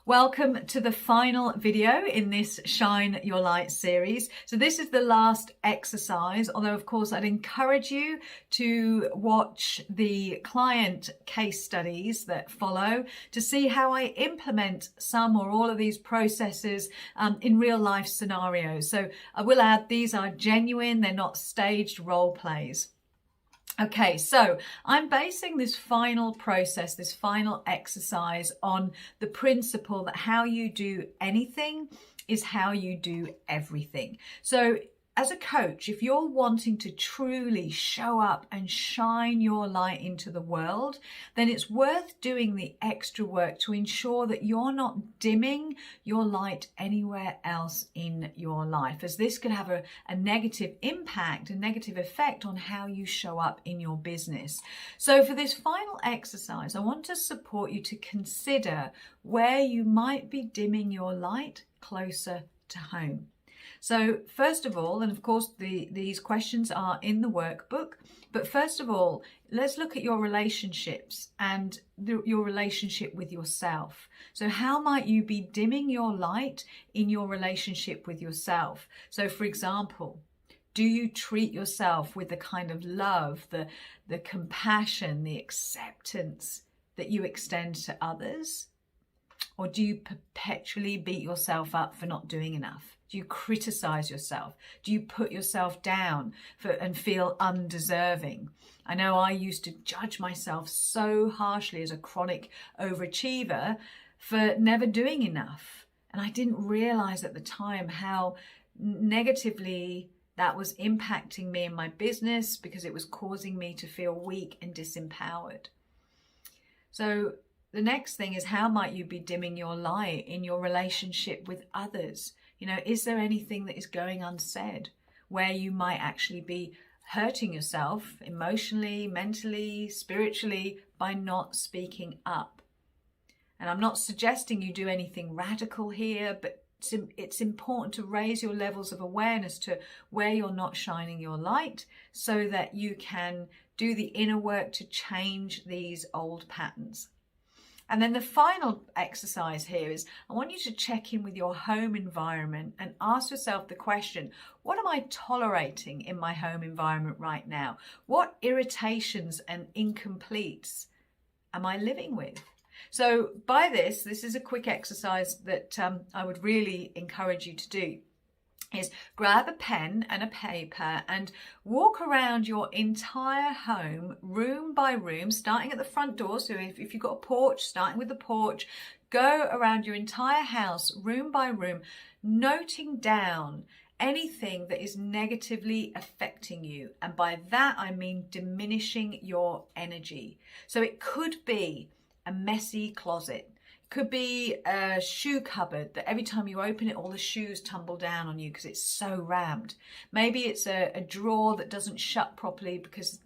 Welcome to the final video in this Shine Your Light series. So this is the last exercise, although of course I'd encourage you to watch the client case studies that follow to see how I implement some or all of these processes in real life scenarios. So I will add these are genuine, they're not staged role plays. Okay, so I'm basing this final process, this final exercise on the principle that how you do anything is how you do everything. So as a coach, if you're wanting to truly show up and shine your light into the world, then it's worth doing the extra work to ensure that you're not dimming your light anywhere else in your life, as this could have a negative impact, a negative effect on how you show up in your business. So for this final exercise, I want to support you to consider where you might be dimming your light closer to home. So first of all, and of course these questions are in the workbook, but first of all, let's look at your relationships and your relationship with yourself. So how might you be dimming your light in your relationship with yourself? So for example, do you treat yourself with the kind of love, the compassion, the acceptance that you extend to others? Or do you perpetually beat yourself up for not doing enough? Do you criticize yourself? Do you put yourself down and feel undeserving? I know I used to judge myself so harshly as a chronic overachiever for never doing enough. And I didn't realize at the time how negatively that was impacting me in my business because it was causing me to feel weak and disempowered. So the next thing is, how might you be dimming your light in your relationship with others? You know, is there anything that is going unsaid where you might actually be hurting yourself emotionally, mentally, spiritually by not speaking up? And I'm not suggesting you do anything radical here, but it's important to raise your levels of awareness to where you're not shining your light so that you can do the inner work to change these old patterns. And then the final exercise here is I want you to check in with your home environment and ask yourself the question, what am I tolerating in my home environment right now? What irritations and incompletes am I living with? So by this is a quick exercise that I would really encourage you to do. Is grab a pen and a paper and walk around your entire home, room by room, starting at the front door. So if you've got a porch, starting with the porch, go around your entire house, room by room, noting down anything that is negatively affecting you. And by that, I mean diminishing your energy. So it could be a messy closet. Could be a shoe cupboard that every time you open it, all the shoes tumble down on you because it's so rammed. Maybe it's a drawer that doesn't shut properly because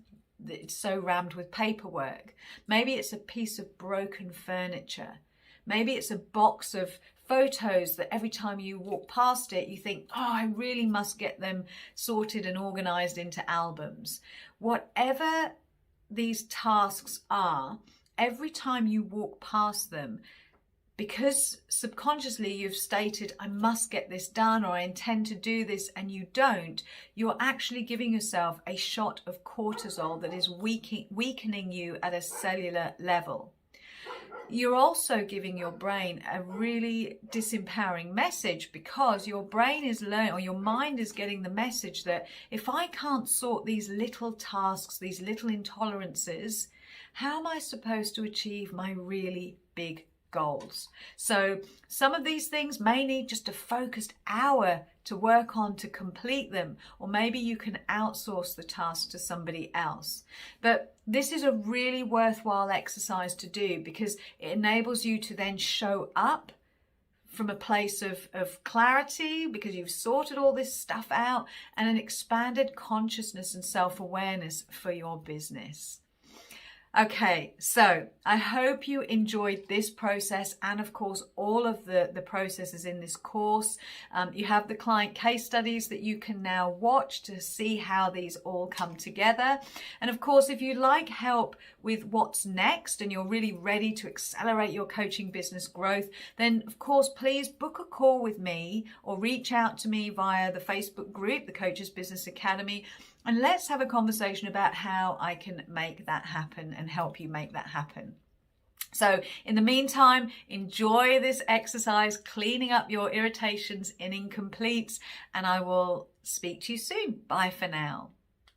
it's so rammed with paperwork. Maybe it's a piece of broken furniture. Maybe it's a box of photos that every time you walk past it, you think, oh, I really must get them sorted and organized into albums. Whatever these tasks are, every time you walk past them, because subconsciously you've stated, I must get this done, or I intend to do this, and you don't, you're actually giving yourself a shot of cortisol that is weakening you at a cellular level. You're also giving your brain a really disempowering message because your brain is learning, or your mind is getting the message that if I can't sort these little tasks, these little intolerances, how am I supposed to achieve my really big goals? So some of these things may need just a focused hour to work on to complete them, or maybe you can outsource the task to somebody else. But this is a really worthwhile exercise to do because it enables you to then show up from a place of clarity because you've sorted all this stuff out, and an expanded consciousness and self-awareness for your business. Okay, so I hope you enjoyed this process and of course all of the processes in this course. You have the client case studies that you can now watch to see how these all come together. And of course, if you'd like help with what's next and you're really ready to accelerate your coaching business growth, then of course, please book a call with me or reach out to me via the Facebook group, the Coaches Business Academy. And let's have a conversation about how I can make that happen and help you make that happen. So in the meantime, enjoy this exercise, cleaning up your irritations and incompletes, and I will speak to you soon. Bye for now.